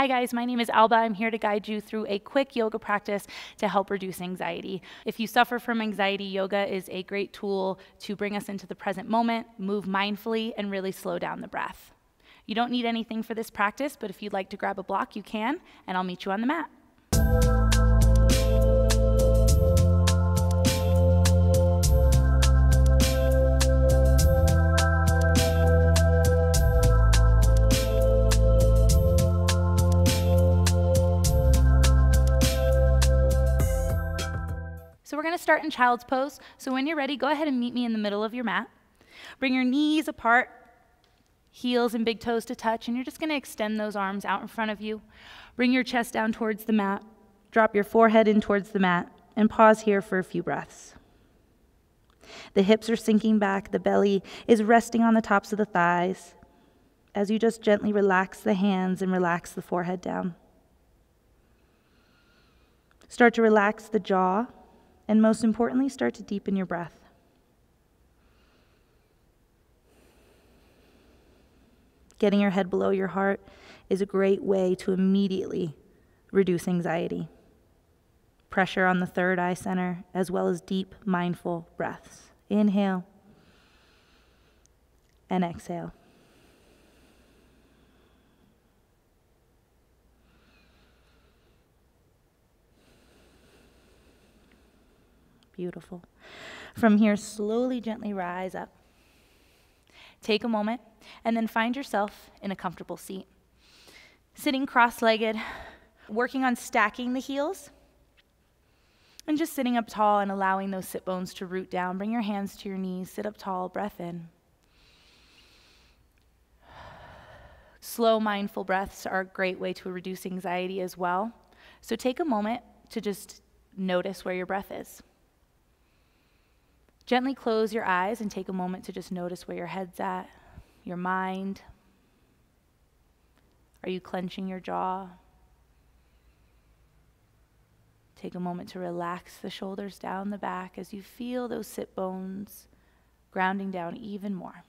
Hi guys, my name is Alba. I'm here to guide you through a quick yoga practice to help reduce anxiety. If you suffer from anxiety, yoga is a great tool to bring us into the present moment, move mindfully, and really slow down the breath. You don't need anything for this practice, but if you'd like to grab a block, you can, and I'll meet you on the mat. So we're going to start in child's pose. So when you're ready, go ahead and meet me in the middle of your mat. Bring your knees apart, heels and big toes to touch, and you're just going to extend those arms out in front of you. Bring your chest down towards the mat. Drop your forehead in towards the mat, and pause here for a few breaths. The hips are sinking back. The belly is resting on the tops of the thighs as you just gently relax the hands and relax the forehead down. Start to relax the jaw. And most importantly, start to deepen your breath. Getting your head below your heart is a great way to immediately reduce anxiety. Pressure on the third eye center, as well as deep, mindful breaths. Inhale and exhale. Beautiful. From here, slowly, gently rise up. Take a moment and then find yourself in a comfortable seat. Sitting cross-legged, working on stacking the heels, and just sitting up tall and allowing those sit bones to root down. Bring your hands to your knees, sit up tall, breath in. Slow, mindful breaths are a great way to reduce anxiety as well. So take a moment to just notice where your breath is. Gently close your eyes and take a moment to just notice where your head's at, your mind. Are you clenching your jaw? Take a moment to relax the shoulders down the back as you feel those sit bones grounding down even more.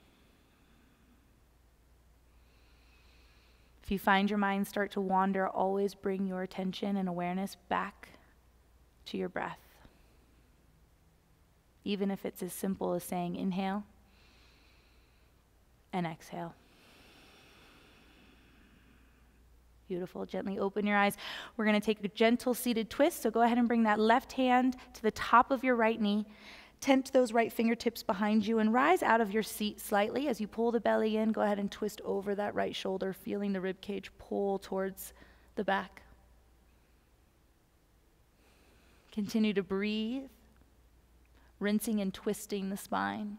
If you find your mind start to wander, always bring your attention and awareness back to your breath. Even if it's as simple as saying inhale and exhale. Beautiful. Gently open your eyes. We're going to take a gentle seated twist. So go ahead and bring that left hand to the top of your right knee. Tent those right fingertips behind you and rise out of your seat slightly. As you pull the belly in, go ahead and twist over that right shoulder, feeling the rib cage pull towards the back. Continue to breathe. Rinsing and twisting the spine.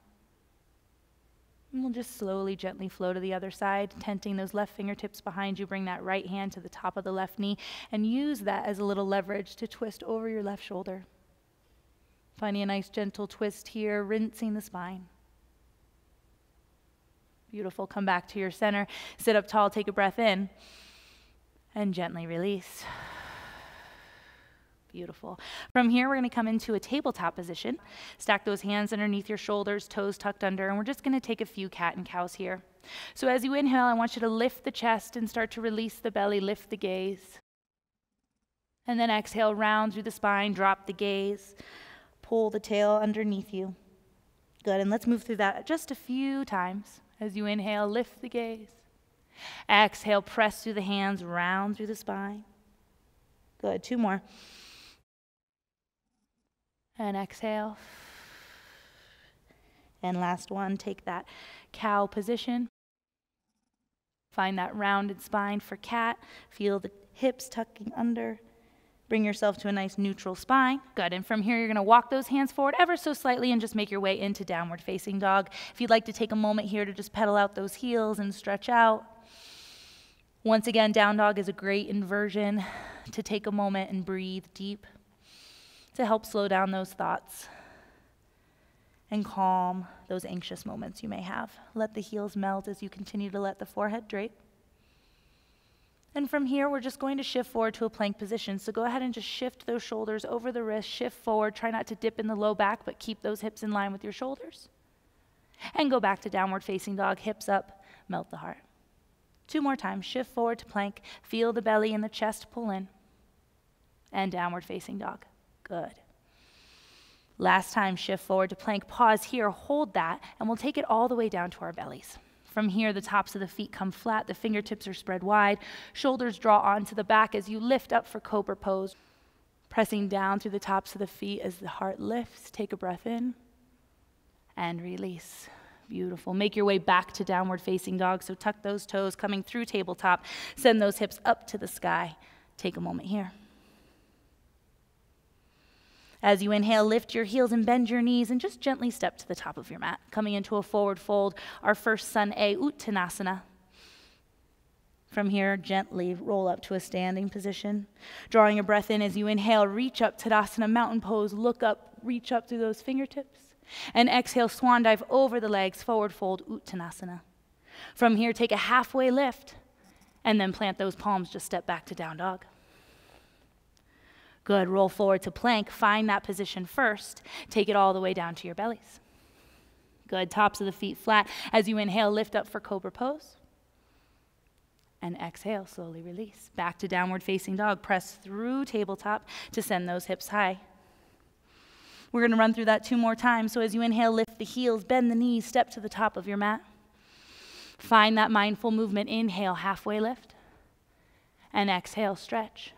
And we'll just slowly, gently flow to the other side, tenting those left fingertips behind you. Bring that right hand to the top of the left knee and use that as a little leverage to twist over your left shoulder. Finding a nice gentle twist here, rinsing the spine. Beautiful. Come back to your center. Sit up tall, take a breath in, and gently release. Beautiful. From here, we're going to come into a tabletop position. Stack those hands underneath your shoulders, toes tucked under, and we're just going to take a few cat and cows here. So as you inhale, I want you to lift the chest and start to release the belly, lift the gaze. And then exhale, round through the spine, drop the gaze, pull the tail underneath you. Good, and let's move through that just a few times. As you inhale, lift the gaze. Exhale, press through the hands, round through the spine. Good, two more. And exhale. And last one, take that cow position. Find that rounded spine for cat. Feel the hips tucking under. Bring yourself to a nice neutral spine. Good, and from here you're gonna walk those hands forward ever so slightly and just make your way into downward facing dog. If you'd like to take a moment here to just pedal out those heels and stretch out. Once again, down dog is a great inversion to take a moment and breathe deep, to help slow down those thoughts and calm those anxious moments you may have. Let the heels melt as you continue to let the forehead drape. And from here, we're just going to shift forward to a plank position. So go ahead and just shift those shoulders over the wrist, shift forward. Try not to dip in the low back, but keep those hips in line with your shoulders. And go back to downward facing dog, hips up, melt the heart. 2 more times. Shift forward to plank. Feel the belly and the chest pull in. And downward facing dog. Good. Last time, shift forward to plank. Pause here, hold that, and we'll take it all the way down to our bellies. From here, the tops of the feet come flat, the fingertips are spread wide, shoulders draw onto the back as you lift up for Cobra pose. Pressing down through the tops of the feet as the heart lifts. Take a breath in and release. Beautiful. Make your way back to downward facing dog. So tuck those toes coming through tabletop. Send those hips up to the sky. Take a moment here. As you inhale, lift your heels and bend your knees and just gently step to the top of your mat. Coming into a forward fold, our first Sun A Uttanasana. From here, gently roll up to a standing position. Drawing a breath in as you inhale, reach up, Tadasana, mountain pose, look up, reach up through those fingertips. And exhale, swan dive over the legs, forward fold, Uttanasana. From here, take a halfway lift, and then plant those palms, just step back to down dog. Good, roll forward to plank, find that position first, take it all the way down to your bellies. Good, tops of the feet flat. As you inhale, lift up for Cobra pose. And exhale, slowly release. Back to downward facing dog, press through tabletop to send those hips high. We're gonna run through that 2 more times. So as you inhale, lift the heels, bend the knees, step to the top of your mat. Find that mindful movement. Inhale, halfway lift. And exhale, stretch.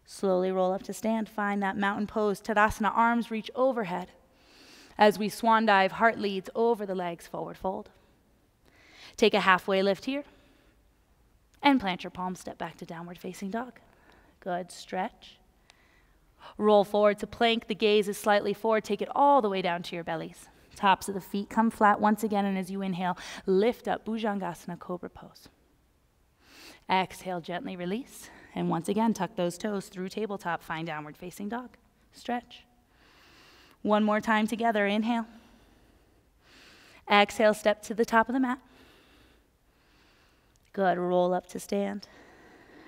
Slowly roll up to stand. Find that mountain pose. Tadasana, arms reach overhead. As we swan dive, heart leads over the legs, forward fold. Take a halfway lift here. And plant your palms, step back to downward facing dog. Good, stretch. Roll forward to plank. The gaze is slightly forward. Take it all the way down to your bellies. Tops of the feet come flat once again, and as you inhale, lift up, Bhujangasana, Cobra pose. Exhale, gently release. And once again, tuck those toes through tabletop. Find downward facing dog. Stretch. 1 more time together. Inhale. Exhale, step to the top of the mat. Good. Roll up to stand.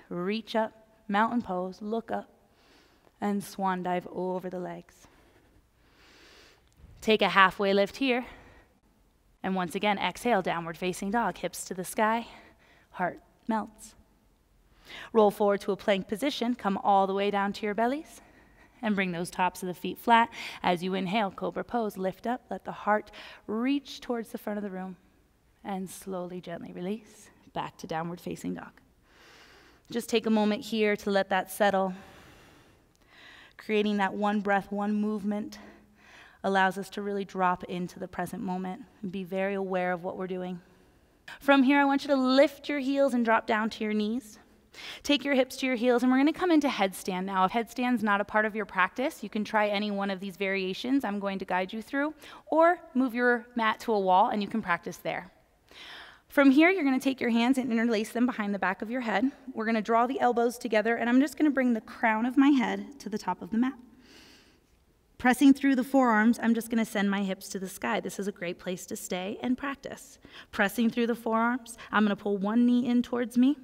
Reach up, mountain pose, look up, and swan dive over the legs. Take a halfway lift here. And once again, exhale, downward facing dog. Hips to the sky, heart melts. Roll forward to a plank position. Come all the way down to your bellies. And bring those tops of the feet flat. As you inhale, Cobra pose. Lift up. Let the heart reach towards the front of the room. And slowly, gently release. Back to downward facing dog. Just take a moment here to let that settle. Creating that one breath, one movement allows us to really drop into the present moment and be very aware of what we're doing. From here, I want you to lift your heels and drop down to your knees. Take your hips to your heels, and we're going to come into headstand now. If headstand's not a part of your practice, you can try any one of these variations I'm going to guide you through, or move your mat to a wall and you can practice there. From here, you're going to take your hands and interlace them behind the back of your head. We're going to draw the elbows together, and I'm just going to bring the crown of my head to the top of the mat. Pressing through the forearms, I'm just going to send my hips to the sky. This is a great place to stay and practice. Pressing through the forearms, I'm going to pull one knee in towards me,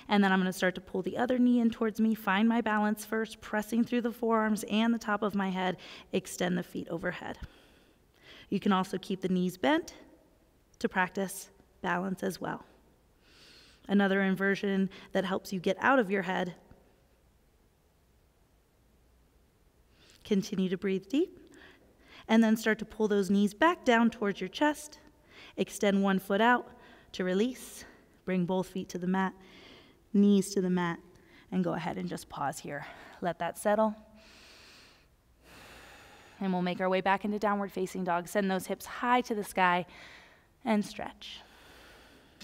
and then I'm going to start to pull the other knee in towards me. Find my balance first, pressing through the forearms and the top of my head. Extend the feet overhead. You can also keep the knees bent to practice balance as well. Another inversion that helps you get out of your head. Continue to breathe deep, and then start to pull those knees back down towards your chest. Extend one foot out to release. Bring both feet to the mat, knees to the mat, and go ahead and just pause here. Let that settle. And we'll make our way back into downward facing dog. Send those hips high to the sky and stretch.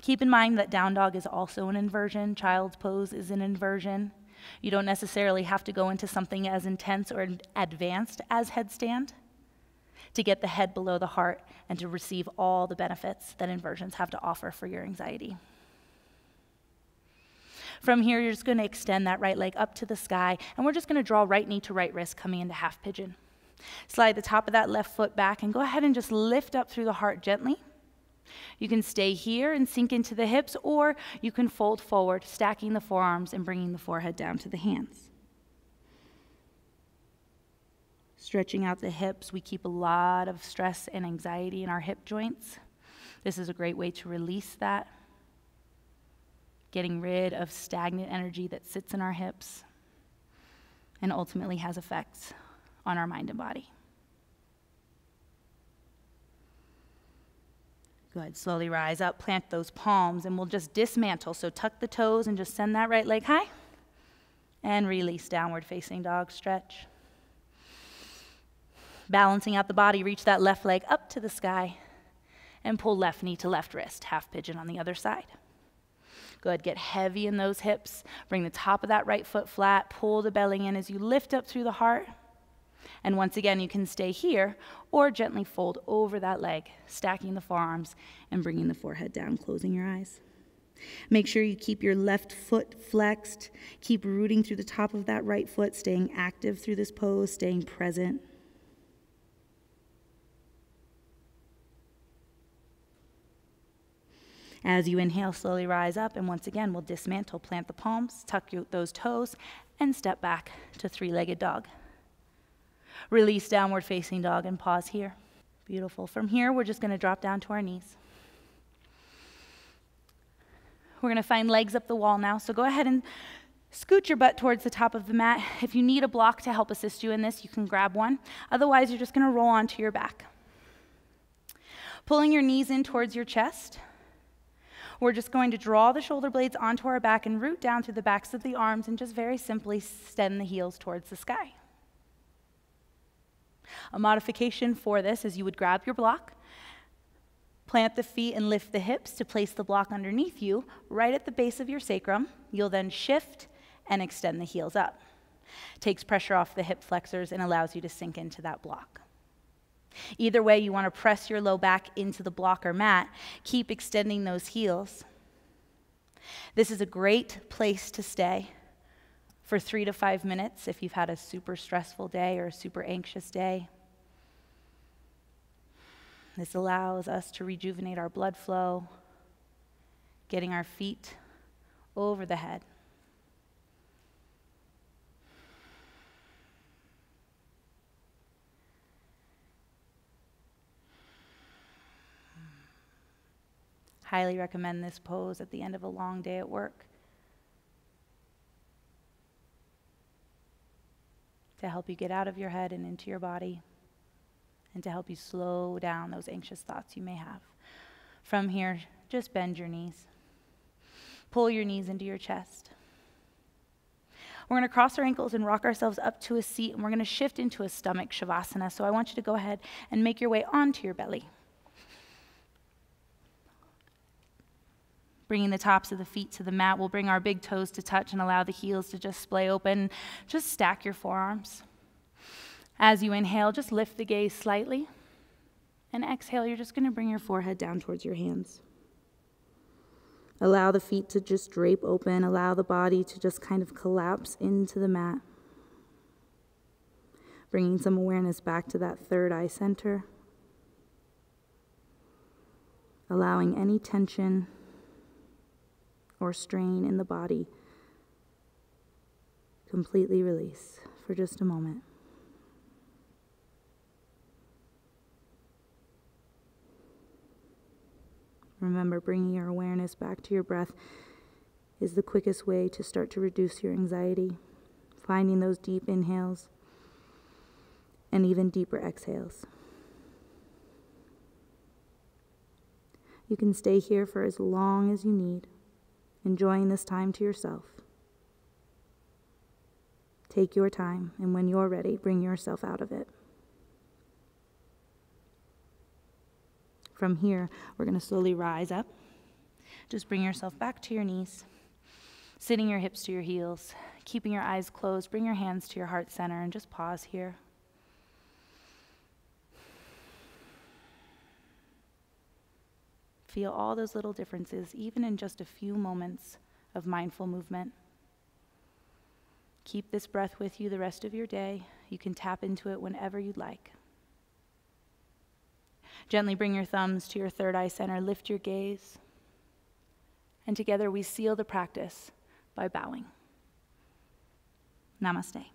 Keep in mind that down dog is also an inversion. Child's pose is an inversion. You don't necessarily have to go into something as intense or advanced as headstand to get the head below the heart and to receive all the benefits that inversions have to offer for your anxiety. From here, you're just going to extend that right leg up to the sky, and we're just going to draw right knee to right wrist, coming into half pigeon. Slide the top of that left foot back, and go ahead and just lift up through the heart gently. You can stay here and sink into the hips, or you can fold forward, stacking the forearms and bringing the forehead down to the hands. Stretching out the hips, we keep a lot of stress and anxiety in our hip joints. This is a great way to release that. getting rid of stagnant energy that sits in our hips and ultimately has effects on our mind and body. Good. Slowly rise up, plant those palms, and we'll just dismantle. So tuck the toes and just send that right leg high. And release, downward facing dog, stretch. Balancing out the body, reach that left leg up to the sky and pull left knee to left wrist, half pigeon on the other side. Good. Get heavy in those hips. Bring the top of that right foot flat. Pull the belly in as you lift up through the heart. And once again, you can stay here or gently fold over that leg, stacking the forearms and bringing the forehead down, closing your eyes. Make sure you keep your left foot flexed. Keep rooting through the top of that right foot, staying active through this pose, staying present. As you inhale, slowly rise up, and once again, we'll dismantle, plant the palms, tuck those toes, and step back to three-legged dog. Release, downward facing dog, and pause here. Beautiful. From here, we're just going to drop down to our knees. We're going to find legs up the wall now, so go ahead and scoot your butt towards the top of the mat. If you need a block to help assist you in this, you can grab one. Otherwise, you're just going to roll onto your back. Pulling your knees in towards your chest, we're just going to draw the shoulder blades onto our back and root down through the backs of the arms and just very simply extend the heels towards the sky. A modification for this is you would grab your block, plant the feet and lift the hips to place the block underneath you, right at the base of your sacrum. You'll then shift and extend the heels up. Takes pressure off the hip flexors and allows you to sink into that block. Either way, you want to press your low back into the block or mat. Keep extending those heels. This is a great place to stay for 3 to 5 minutes if you've had a super stressful day or a super anxious day. This allows us to rejuvenate our blood flow, getting our feet over the head. Highly recommend this pose at the end of a long day at work to help you get out of your head and into your body and to help you slow down those anxious thoughts you may have. From here, just bend your knees. Pull your knees into your chest. We're going to cross our ankles and rock ourselves up to a seat, and we're going to shift into a stomach shavasana. So I want you to go ahead and make your way onto your belly. Bringing the tops of the feet to the mat, we'll bring our big toes to touch and allow the heels to just splay open. Just stack your forearms. As you inhale, just lift the gaze slightly. And exhale, you're just going to bring your forehead down towards your hands. Allow the feet to just drape open. Allow the body to just kind of collapse into the mat. Bringing some awareness back to that third eye center. Allowing any tension or strain in the body completely release for just a moment. Remember, bringing your awareness back to your breath is the quickest way to start to reduce your anxiety, finding those deep inhales and even deeper exhales. You can stay here for as long as you need, enjoying this time to yourself. Take your time, and when you're ready, bring yourself out of it. From here, we're going to slowly rise up. Just bring yourself back to your knees, sitting your hips to your heels, keeping your eyes closed. Bring your hands to your heart center and just pause here. Feel all those little differences, even in just a few moments of mindful movement. Keep this breath with you the rest of your day. You can tap into it whenever you'd like. Gently bring your thumbs to your third eye center, lift your gaze, and together we seal the practice by bowing. Namaste.